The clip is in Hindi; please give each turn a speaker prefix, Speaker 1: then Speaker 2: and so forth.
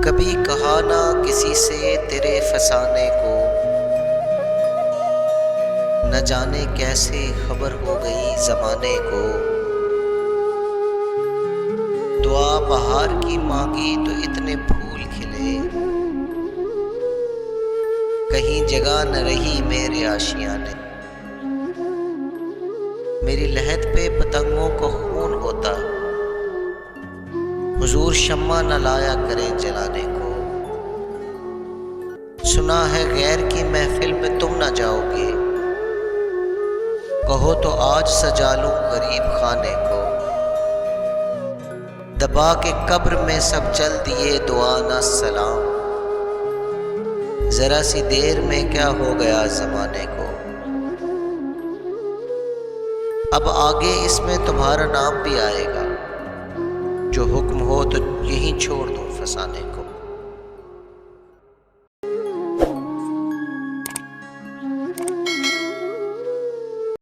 Speaker 1: कभी कहा ना किसी से तेरे फसाने को, न जाने कैसे खबर हो गई जमाने को। दुआ बहार की मांगी तो इतने फूल खिले, कहीं जगह न रही मेरे आशियाने। मेरी लहद पे पतंगों को खून होता, हुजूर शम्मा न लाया करें जलाने को। सुना है गैर की महफिल में तुम न जाओगे, कहो तो आज सजा लूं गरीब खाने को। दबा के कब्र में सब चल दिए दुआ न सलाम, जरा सी देर में क्या हो गया जमाने को। अब आगे इसमें तुम्हारा नाम भी आएगा, जो हुक्म हो तो यहीं छोड़ दूं फसाने को।